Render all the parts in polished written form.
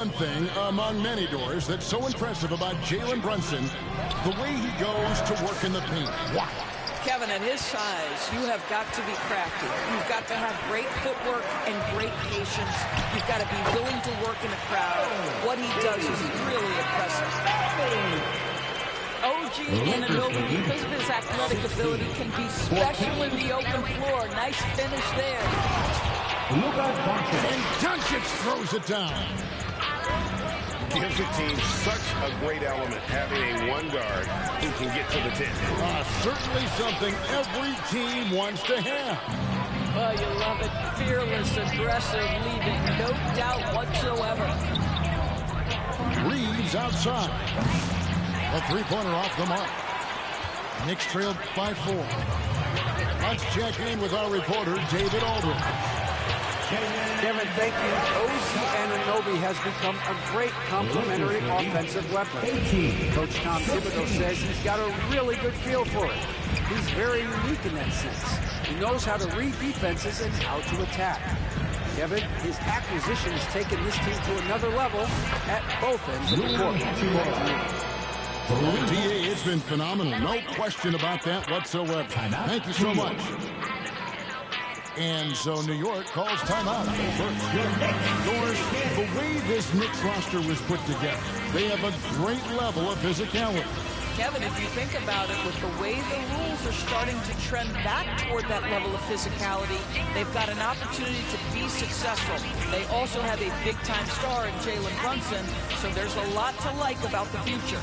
One thing among many, Doors, that's so impressive about Jalen Brunson, the way he goes to work in the paint. Wow. Kevin, at his size, you have got to be crafty. You've got to have great footwork and great patience. You've got to be willing to work in a crowd. What he does is really impressive. OG Anunoby, because of his athletic ability, can be special in the open floor. Nice finish there. And Doncic throws it down. Gives the team such a great element, having a one guard who can get to the 10. Certainly something every team wants to have. Oh, you love it. Fearless, aggressive, leaving no doubt whatsoever. Reeves outside. A three-pointer off the mark. Knicks trailed by 4. Let's check in with our reporter, David Aldridge. Kevin, thank you. OG Anunoby has become a great complementary offensive weapon. Coach Tom Thibodeau says he's got a really good feel for it. He's very unique in that sense. He knows how to read defenses and how to attack. Kevin, his acquisition has taken this team to another level at both ends of the court. DA, it's been phenomenal. No question about that whatsoever. Thank you so much. And so New York calls timeout. Doors, the way this Knicks roster was put together, they have a great level of physicality. Kevin, if you think about it, with the way the rules are starting to trend back toward that level of physicality, they've got an opportunity to be successful. They also have a big-time star in Jalen Brunson, so there's a lot to like about the future.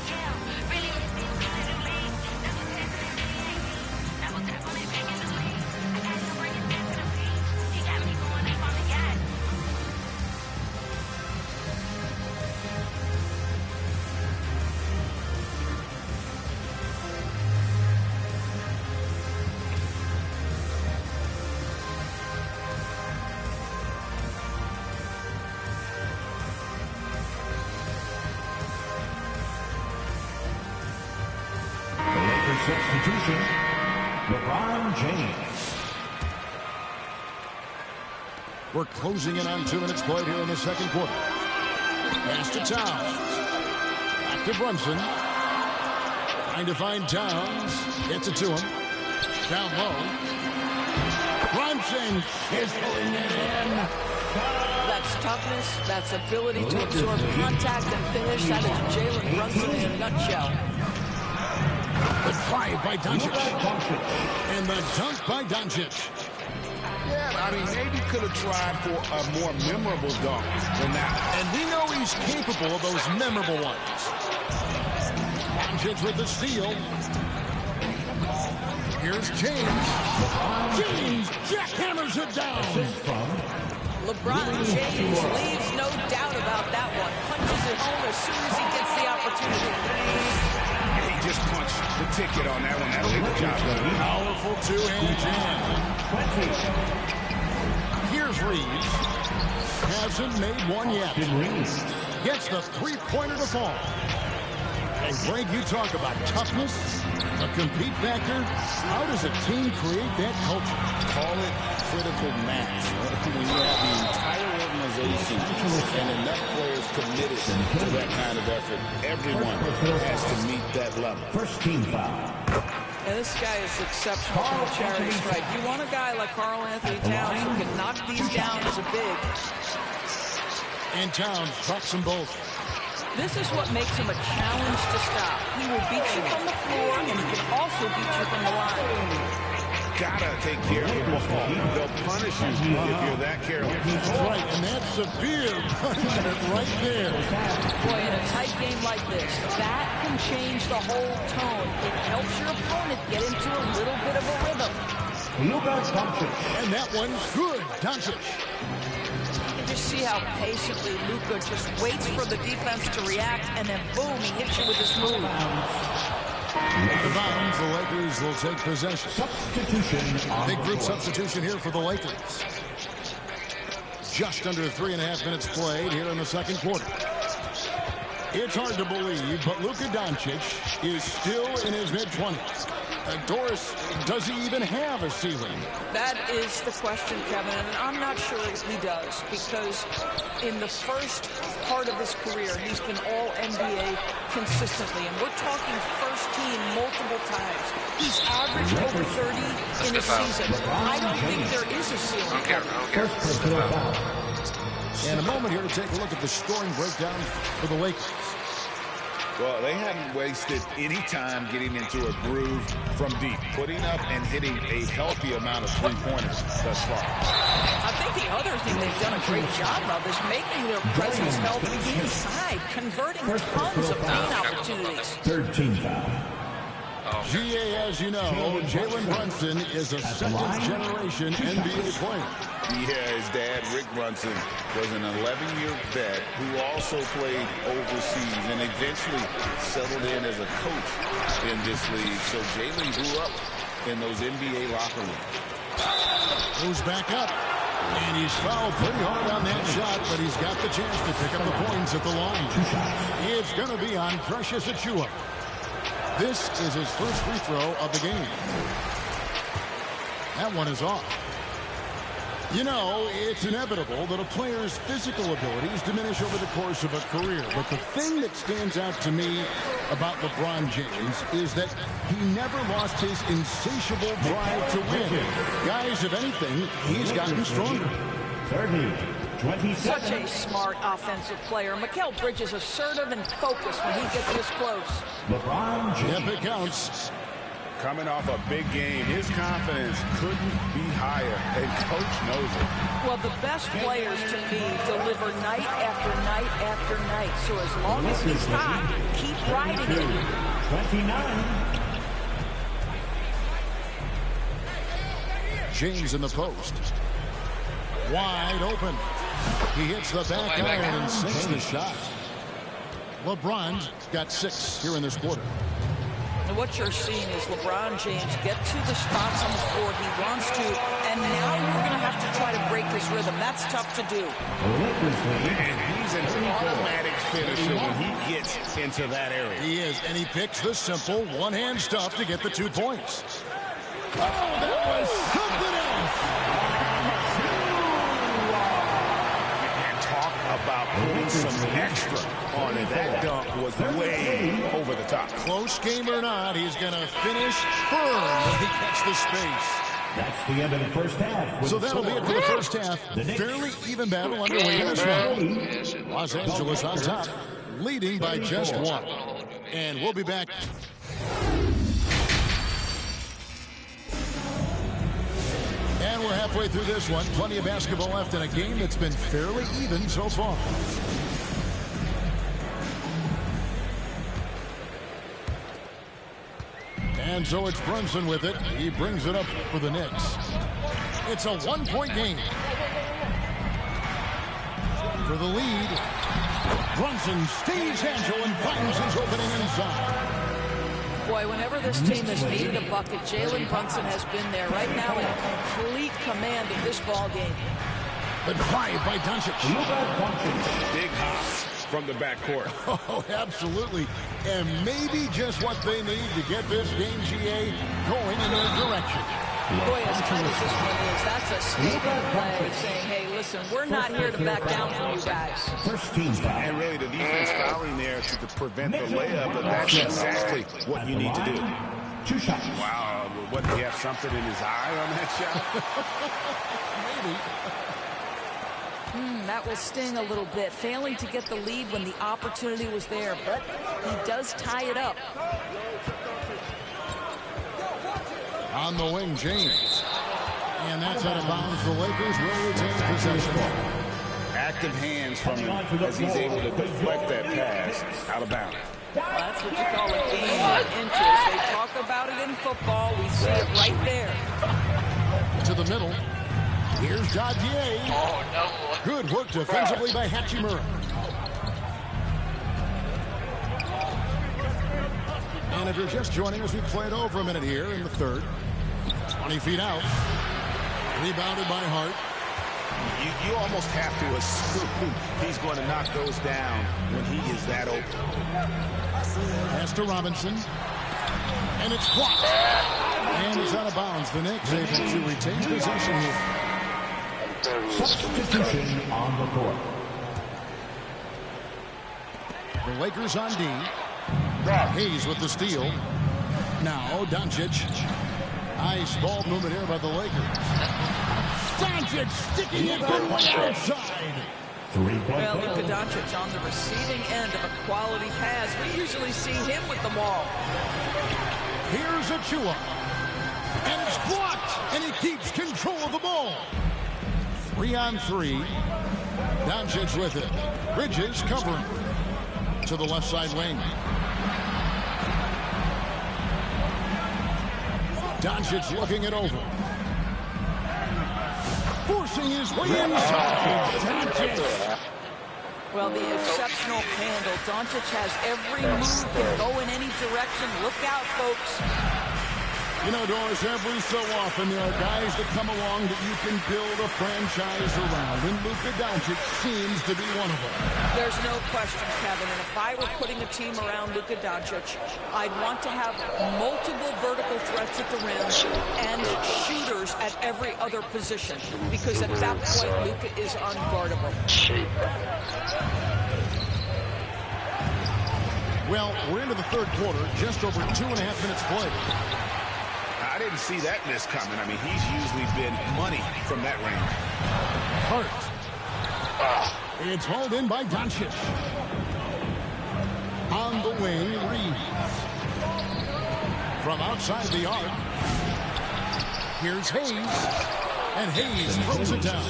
Substitution, LeBron James. We're closing in on 2 minutes played here in the second quarter. Pass to Towns. Back to Brunson. Trying to find Towns. Gets it to him. Down low. Brunson is pulling it in. That's toughness. That's ability to absorb contact and finish. That is Jalen Brunson in a nutshell. The drive by Doncic. And the dunk by Doncic. Yeah, I mean, maybe could have tried for a more memorable dunk than that. And we know he's capable of those memorable ones. Doncic with the steal. Here's James. James jackhammers it down. LeBron James leaves no doubt about that one. Punches it home as soon as he gets the opportunity. He just punched the ticket on that one. That'll leave the job done. Powerful two-hand jam. Here's Reeves. Hasn't made one yet. Gets the three-pointer to fall. And Greg, you talk about toughness, a compete factor. How does a team create that culture? Call it critical mass. When you have the entire organization and enough players committed to that kind of effort, everyone has to meet that level. First team foul. And this guy is exceptional from the charity stripe. You want a guy like Karl Anthony Towns who can knock these down as a big. And Towns drops them both. This is what makes him a challenge to stop. He will beat you from the floor, and he can also beat you from the line. Gotta take care of the ball. They'll punish you if you're that careless. Right, and that's severe punishment right there. Boy, in a tight game like this, that can change the whole tone. It helps your opponent get into a little bit of a rhythm. And that one's good. Doncic. You just see how patiently Luka just waits for the defense to react, and then boom, he hits you with this move. The bounds, the Lakers will take possession. Big group substitution here for the Lakers. Just under 3.5 minutes played here in the second quarter. It's hard to believe, but Luka Doncic is still in his mid-20s. Doris, does he even have a ceiling? That is the question, Kevin, and I'm not sure he does, because in the first part of his career, he's been All-NBA consistently, and we're talking first team multiple times. He's averaged over 30 in a season. I don't think there is a ceiling. And a moment here to take a look at the scoring breakdown for the Lakers. Well, they haven't wasted any time getting into a groove from deep, putting up and hitting a healthy amount of three-pointers thus far. I think the other thing they've done a great job of is making their presence felt inside, converting tons of paint opportunities. 13 foul. GA, as you know, Jalen Brunson is a second-generation NBA player. Yeah, his dad, Rick Brunson, was an 11-year vet who also played overseas and eventually settled in as a coach in this league. So Jalen grew up in those NBA locker rooms. Moves back up. And he's fouled pretty hard on that shot, but he's got the chance to pick up the points at the line. It's going to be on Precious Achiuwa. This is his first free throw of the game. That one is off. You know, it's inevitable that a player's physical abilities diminish over the course of a career. But the thing that stands out to me about LeBron James is that he never lost his insatiable drive to win. Guys, if anything, he's gotten stronger. 27. Such a smart offensive player. Mikal Bridges assertive and focused when he gets this close. LeBron James. Yep, it counts. Coming off a big game, his confidence couldn't be higher, and Coach knows it. Well, the best players to me deliver night after night after night. So as long as he's hot, keep riding it. 29. James in the post. Wide open. He hits the back iron and sinks the shot. LeBron's got 6 here in this quarter. And what you're seeing is LeBron James get to the spots on the floor he wants to, and now you're going to have to try to break his rhythm. That's tough to do. And he's an automatic finisher when he gets into that area. He is, and he picks the simple one-hand stuff to get the 2 points. Oh, that was something else. About putting some extra on it. That dunk was way over the top. Close game or not, he's going to finish firm when he gets the space. That's the end of the first half. So that'll be it for the first half. Fairly even battle underway in this one. Los Angeles on top, leading by just 1. And we'll be back. And we're halfway through this one. Plenty of basketball left in a game that's been fairly even so far. And so it's Brunson with it. He brings it up for the Knicks. It's a 1-point game. For the lead, Brunson stays agile and finds his opening inside. Boy, whenever this team has needed a bucket, Jalen Brunson has been there right now in complete command of this ball game. But 5 by Doncic. Big hops from the backcourt. Oh, absolutely. And maybe just what they need to get this game, GA, going in their direction. Boy, as tight as this one is, that's a statement play saying, hey, listen, we're not here to back down from you guys. First team foul. And really, the defense fouling there to prevent the layup, but that's exactly what you need to do. 2 shots. Wow, what, do you have something in his eye on that shot? Maybe. That will sting a little bit. Failing to get the lead when the opportunity was there, but he does tie it up. On the wing, James. And that's out of bounds. The Lakers will retain possession. Active hands from him as he's able to deflect that pass out of bounds. Well, that's what you call a game of inches. They talk about it in football. We see it right there. To the middle. Here's Dadier. Oh, no. Good work defensively by Hachimura. And if you're just joining us, we played over a minute here in the third. 20 feet out. Rebounded by Hart. You almost have to assume he's going to knock those down when he is that open. Pass to Robinson. And it's blocked. And it's out of bounds. The Knicks able to retain possession here. Substitution on the court. The Lakers on D. Hayes with the steal. Now Doncic. Nice ball movement here by the Lakers. Doncic sticking it from way outside. Well, Luka Doncic on the receiving end of a quality pass. We usually see him with the ball. Here's Achua. And it's blocked. And he keeps control of the ball. 3-on-3. Doncic with it. Bridges covering. To the left side wing. Doncic looking it over. Forcing his way inside. Doncic. Well, the exceptional handle. Doncic has every move, can go in any direction. Look out, folks. You know, Doris, every so often there are guys that come along that you can build a franchise around, and Luka Doncic seems to be one of them. There's no question, Kevin, and if I were putting a team around Luka Doncic, I'd want to have multiple vertical threats at the rim and shooters at every other position, because at that point, Luka is unguardable. Well, we're into the third quarter, just over 2.5 minutes played. I didn't see that miss coming. I mean, he's usually been money from that range. Hurt. It's hauled in by Doncic. On the wing, Reeves. From outside the arc. Here's Hayes. And Hayes throws it down.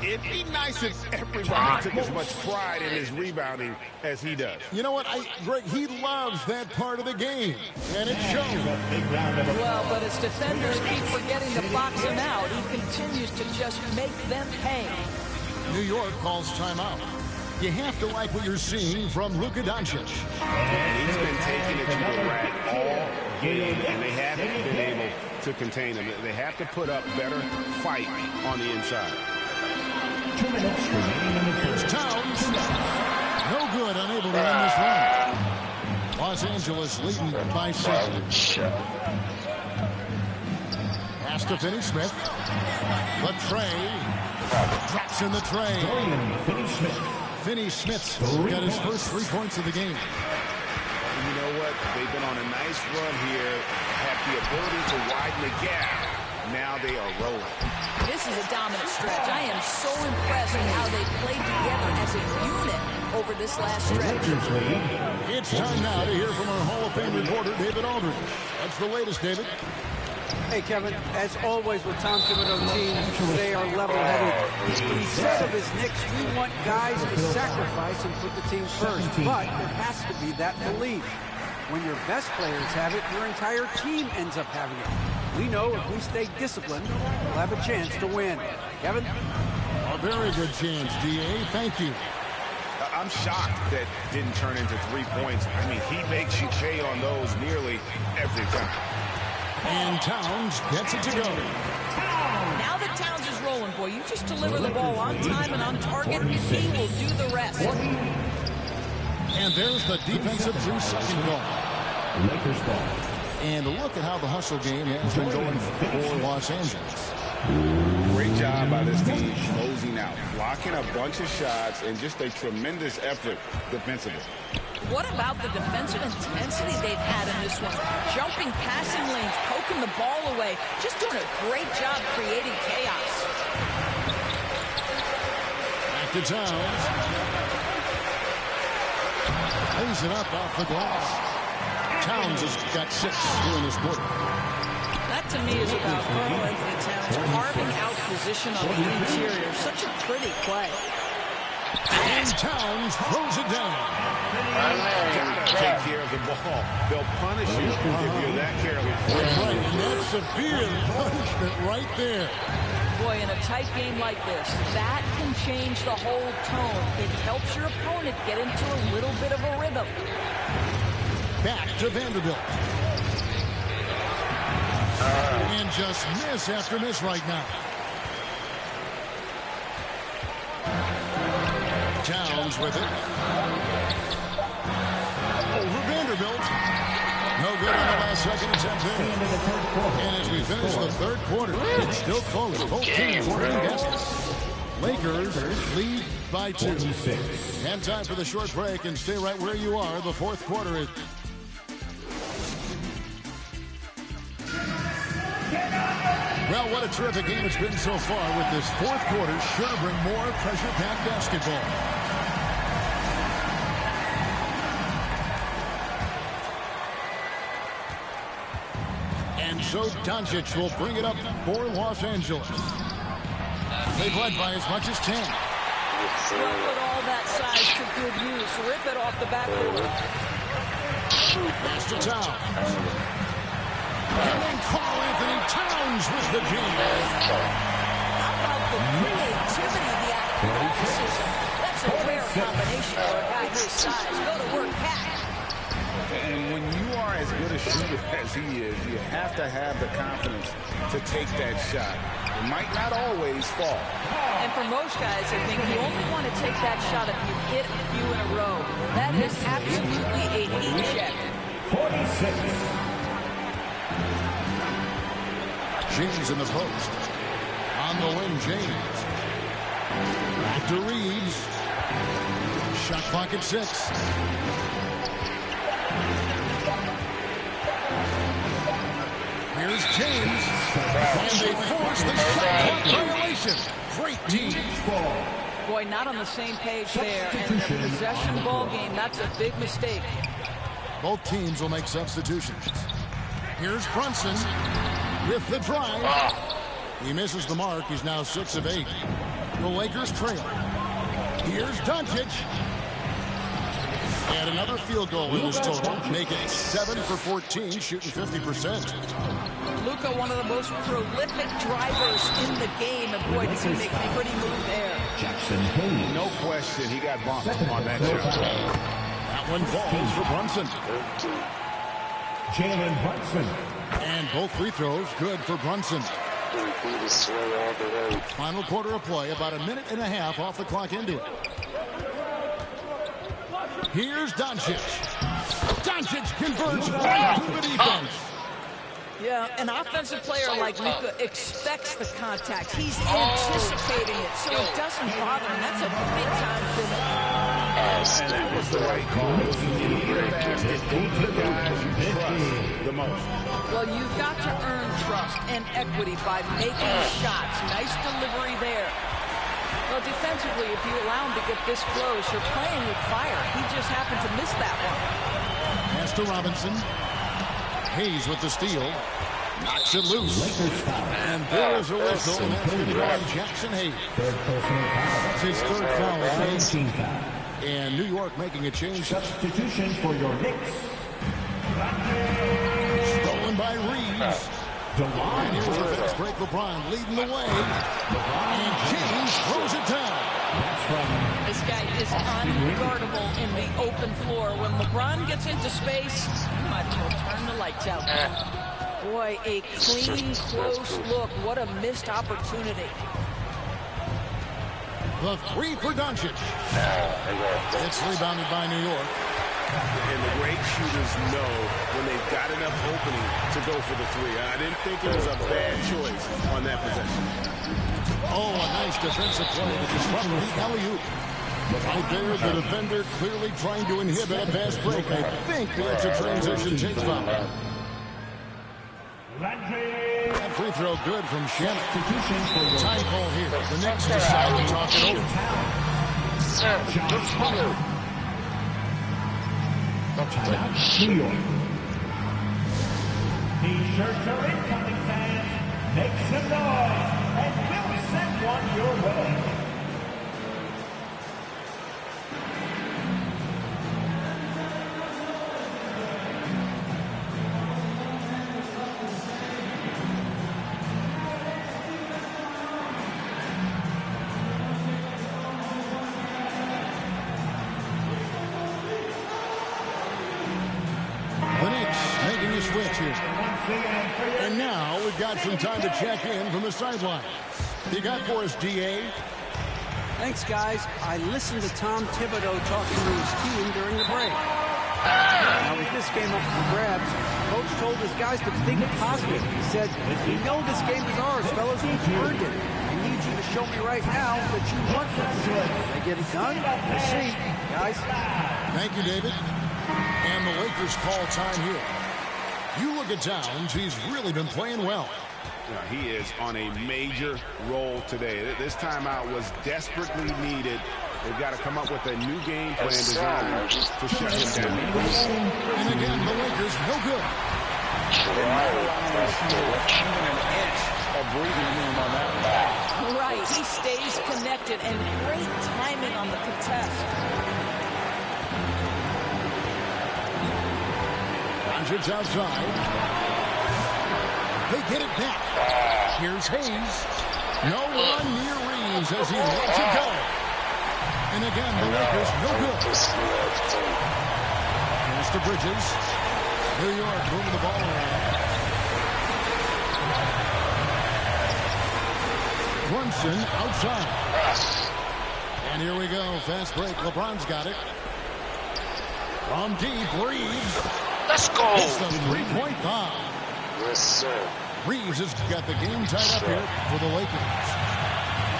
It'd be nice if everybody took as much pride in his rebounding as he does. You know what, Greg, he loves that part of the game, and it shows. Well, but his defenders keep forgetting to box him out. He continues to just make them pay. New York calls timeout. You have to like what you're seeing from Luka Doncic. He's been taking it to the rack all game, and they haven't been able to contain him. They have to put up better fight on the inside. 2 minutes remaining in the Here's Towns. No good, unable to end this run. Los Angeles leading by 7. Pass to Finney-Smith. The tray. Drops in the tray. Finney-Smith's got his first 3 points of the game. You know what? They've been on a nice run here. Have the ability to widen the gap. Now they are rolling. This is a dominant stretch. I am so impressed with how they played together as a unit over this last stretch. It's time now to hear from our Hall of Fame reporter, David Aldridge. That's the latest, David. Hey, Kevin, as always with Tom Thibodeau teams, they are level-headed. He said of his Knicks, we want guys to sacrifice and put the team first. But there has to be that belief. When your best players have it, your entire team ends up having it. We know if we stay disciplined, we'll have a chance to win. Kevin? A very good chance, D.A. Thank you. I'm shocked that didn't turn into 3 points. I mean, he makes you pay on those nearly every time. And Towns gets it to go. Now that Towns is rolling, boy, you just deliver the ball on time and on target, he will do the rest. And there's the defensive 3-second goal. Lakers ball. And look at how the hustle game has been going for Los Angeles. Great job by this team closing out, blocking a bunch of shots, and just a tremendous effort defensively. What about the defensive intensity they've had in this one? Jumping passing lanes, poking the ball away, just doing a great job creating chaos. Back to Towns. Lays it up off the glass. Towns has got 6 here in this quarter. That, to me, is about Carl Anthony Towns carving out position on the interior. Such a pretty play. And Towns throws it down. Gotta take care of the ball. They'll punish you if you're that careless. That's right, and that's severe punishment right there. Boy, in a tight game like this, that can change the whole tone. It helps your opponent get into a little bit of a rhythm. Back to Vanderbilt. And just miss after miss right now. Towns with it. Over Vanderbilt. No good on the last second attempt there. And as we finish the third quarter, it's still close. Both teams trading baskets. Lakers lead by 2. And time for the short break, and stay right where you are. The fourth quarter is... Well, what a terrific game it's been so far, with this fourth quarter sure to bring more pressure-packed basketball. And so Doncic will bring it up for Los Angeles. They've led by as much as 10. Well, put all that size to good use. Rip it off the backboard. Pass to Towns. And then Karl Anthony Towns with the game. How about the creativity, the athleticism? That's a rare combination for a guy his size. Go to work, Pat. And when you are as good a shooter as he is, you have to have the confidence to take that shot. It might not always fall. And for most guys, I think you only want to take that shot if you hit a few in a row. That is absolutely a heat check. 46. James in the post. On the wing, James. Back to Reeves. Shot clock at 6. Here's James. And they force the shot clock violation. Great team. Boy, not on the same page there. And in a possession ball game, that's a big mistake. Both teams will make substitutions. Here's Brunson with the drive. He misses the mark. He's now 6 of 8. The Lakers trail. Here's Doncic. And another field goal in this total. Make it 7 for 14, shooting 50%. Luka, one of the most prolific drivers in the game. And boy, does he make a pretty move there. No question, he got bumped on that shot. That one falls for Brunson. Jalen Brunson. And both free throws good for Brunson. Final quarter of play, about a minute and a half off the clock into it. Here's Doncic. Doncic converts right to the defense. Yeah, an offensive player like Luka expects the contact. He's anticipating it, so it doesn't bother him. That's a big-time finish. And that was the right call. You need a basket. The guys you trust the most. Well, you've got to earn trust and equity by making shots. Nice delivery there. Well, defensively, if you allow him to get this close, you're playing with fire. He just happened to miss that one. Pass to Robinson. Hayes with the steal. Knocks it loose. And there is a whistle, and that's going to go on Jackson Hayes. It's his third foul. And New York making a change. Substitution for your Knicks. Stolen by Reeves. And here's the fast break. LeBron leading the way. And James throws it down. This guy is unguardable in the open floor. When LeBron gets into space, you might as well turn the lights out. Boy, a clean, close look. What a missed opportunity. The three for Doncic. It's rebounded by New York. And the great shooters know when they've got enough opening to go for the three. I didn't think it was a bad choice on that possession. Oh, a nice defensive play to disrupt the alley-oop. Right there, the defender clearly trying to inhibit a fast break. I think that's a transition take foul. That free throw good from Shannon. Time call here. The Knicks decide to talk it over. New York. T-shirts are incoming, fans. Make some noise, and we'll send one your way. And now we've got some time to check in from the sideline. You got for us, DA? Thanks, guys. I listened to Tom Thibodeau talking to his team during the break. Now, with this game up for grabs, Coach told his guys to think positive. He said, "We know this game is ours, fellas. We've earned it. We need you to show me right now that you want this. They get it done? We'll see, guys. Thank you, David. And the Lakers call time here. You look at Towns, he's really been playing well. Yeah, he is on a major role today. This timeout was desperately needed. They've got to come up with a new game plan designed to shut him down. And again, the Lakers, no good. They're not allowing us even an inch of breathing room on that one. Right, he stays connected, and great timing on the contest. It's outside. They get it back. Here's Hayes. No one near Reeves as he lets it go. And again, the Lakers no good. Pass to Bridges. New York moving the ball around. Brunson outside. And here we go. Fast break. LeBron's got it. From deep, Reeves. Let's go. It's the three-point bomb. Yes, sir. Reeves has got the game tied up here for the Lakers.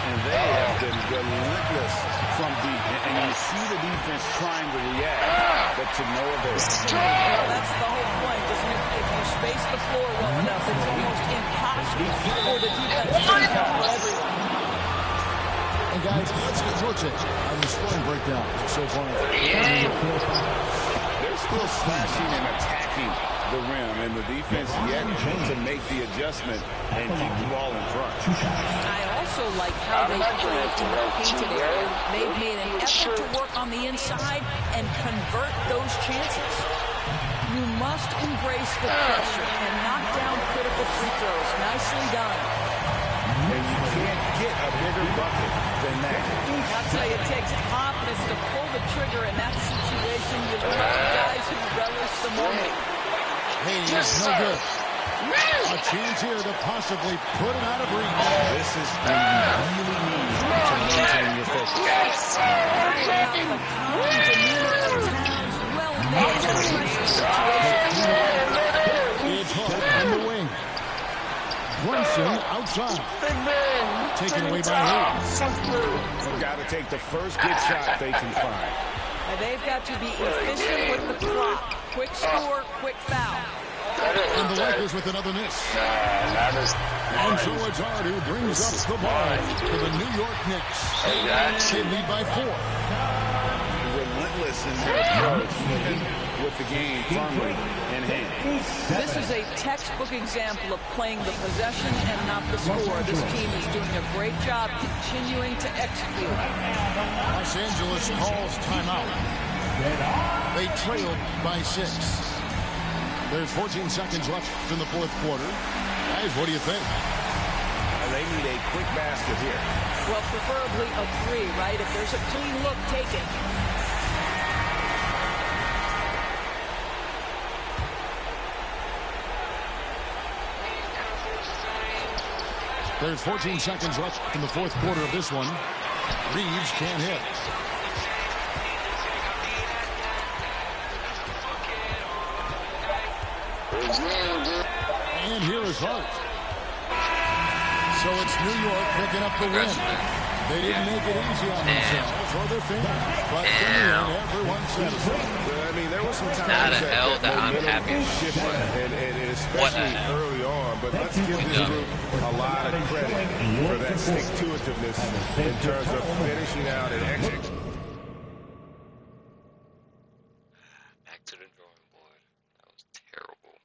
And they have been relentless from deep. And you see the defense trying to react, but to no avail. Well, that's the whole point, isn't it? If you space the floor well enough, it's almost impossible for the defense to cover everyone. And guys, let's get rotate on the scoring breakdown so far. They're still slashing and attacking the rim, and the defense yet to make the adjustment and keep the ball in front. I also like how they play in the painted area. They've made an effort to work on the inside and convert those chances. You must embrace the pressure and knock down critical free throws. Nicely done. And you can't get a bigger bucket than that. I'll tell you, it takes confidence to pull the trigger in that situation. You love guys who relish the moment. Hayes, no good. A chance here to possibly put it out of reach. This is when you really need to maintain your focus. Yes, sir. The calm demeanor of Towns, well made to pressure situation. It's Hart on the wing. Brunson outside. Taken away by Hayes. They've got to take the first good shot they can find. And they've got to be efficient with the clock. Quick score, quick foul. And the Lakers with another miss. And so it's Hart who brings up the ball to the New York Knicks. They lead by 4. Relentless in their approach, even with the game firmly in hand. This is a textbook example of playing the possession and not the score. This team is doing a great job continuing to execute. Los Angeles calls timeout. They trailed by 6. There's 14 seconds left in the fourth quarter. Guys, what do you think? They need a quick basket here. Well, preferably a 3, right? If there's a clean look, take it. There's 14 seconds left in the fourth quarter of this one. Reeves can't hit. And here is Hart. So it's New York picking up the win. They didn't make it easy on themselves or their fans, but in the end, everyone's satisfied. I mean, there were some times Not a that hell that I'm happy shifted, and especially early on. But let's give this group a lot of credit for that stick-to-itiveness in terms of finishing out and executing. Back to the drawing board. That was terrible.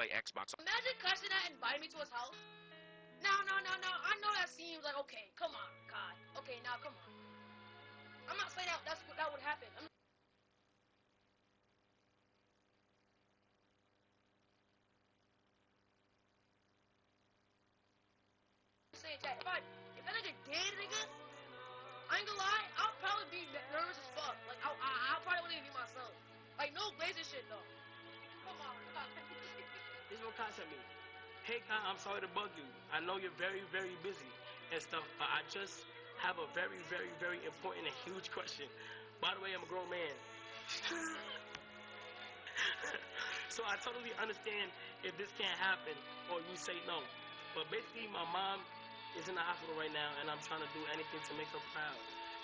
play Xbox. Imagine cussing that and inviting me to his house. No. I know that seems like, okay, come on, God. Okay, now come on. I'm not saying that would happen. I'm saying that if that nigga did it again, I ain't gonna lie, I'll probably be nervous as fuck. Like, I'll probably wouldn't even be myself. Like, no Blazer shit, though. Come on, God. This is what Kai sent me. Hey, Kai, I'm sorry to bug you. I know you're very, very busy and stuff, but I just have a very, very, very important and huge question. By the way, I'm a grown man. So I totally understand if this can't happen or you say no. But basically, my mom is in the hospital right now, and I'm trying to do anything to make her proud.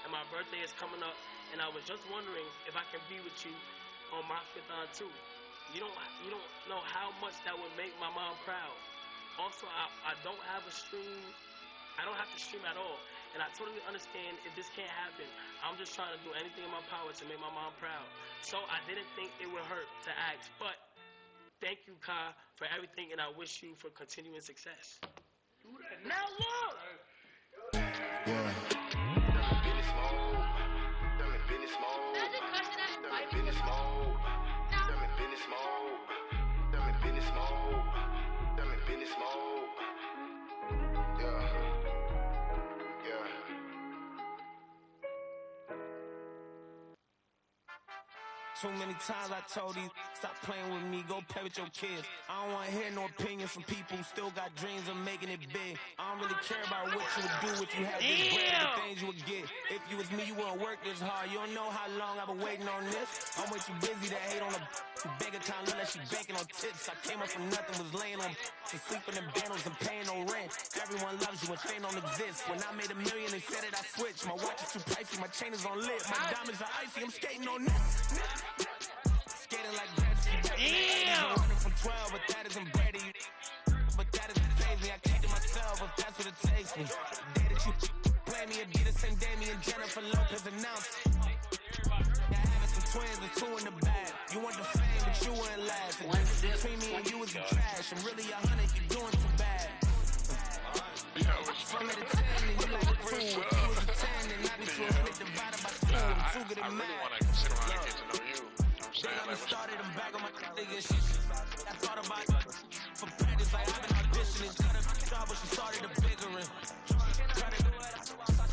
And my birthday is coming up, and I was just wondering if I can be with you on my 5th on too. You don't know how much that would make my mom proud. Also, I don't have a stream. I don't have to stream at all. And I totally understand if this can't happen. I'm just trying to do anything in my power to make my mom proud. So I didn't think it would hurt to ask. But thank you, Kai, for everything, and I wish you for continuing success. Now look! Imagine cussing that and inviting me to his house. Too many times I told these, stop playing with me, go play with your kids. I don't wanna hear no opinions from people who still got dreams of making it big. I don't really care about what you would do if you had this bread, the things you would get. If you was me, you wouldn't work this hard. You don't know how long I've been waiting on this. I'm way too busy to hate on a bank account, look like she banking on tips. I came up from nothing, was laying on to sleeping in bundles and paying no rent. Everyone loves you and fame don't exist. When I made $1 million, they said that I switched. My watch is too pricey, my chain is on lit. My diamonds are icy, I'm skating on this. Skating like Gretzky, I'm running from 12, but that isn't Brady. But that doesn't save me, I keep to myself if that's what it takes me. The day that you play me, it'd be the same day me and Jennifer Lopez announced. Now having some twins, the 2 in the bag. You want the fame, but you weren't last. The difference between me and you is the trash. And really 100, you're doing too bad. From at a 10 and you like a 2. If you was a 10 and I be 200 divided by 2. I'm too good at math. I really want to sit around and get to know you. They got me started, I'm back on my nigga shit. I thought about it for practice, like I've been auditioning. Cut a job, but she started a bigger one. Cut it,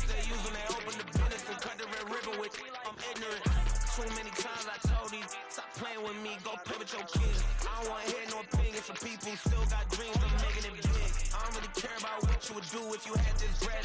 they use when they open the business and cut the red ribbon with. I'm ignorant. Too many times I told these, stop playing with me, go play with your kids. I don't wanna hear no opinions from people who still got dreams of making it big. I don't really care about what you would do if you had this bread,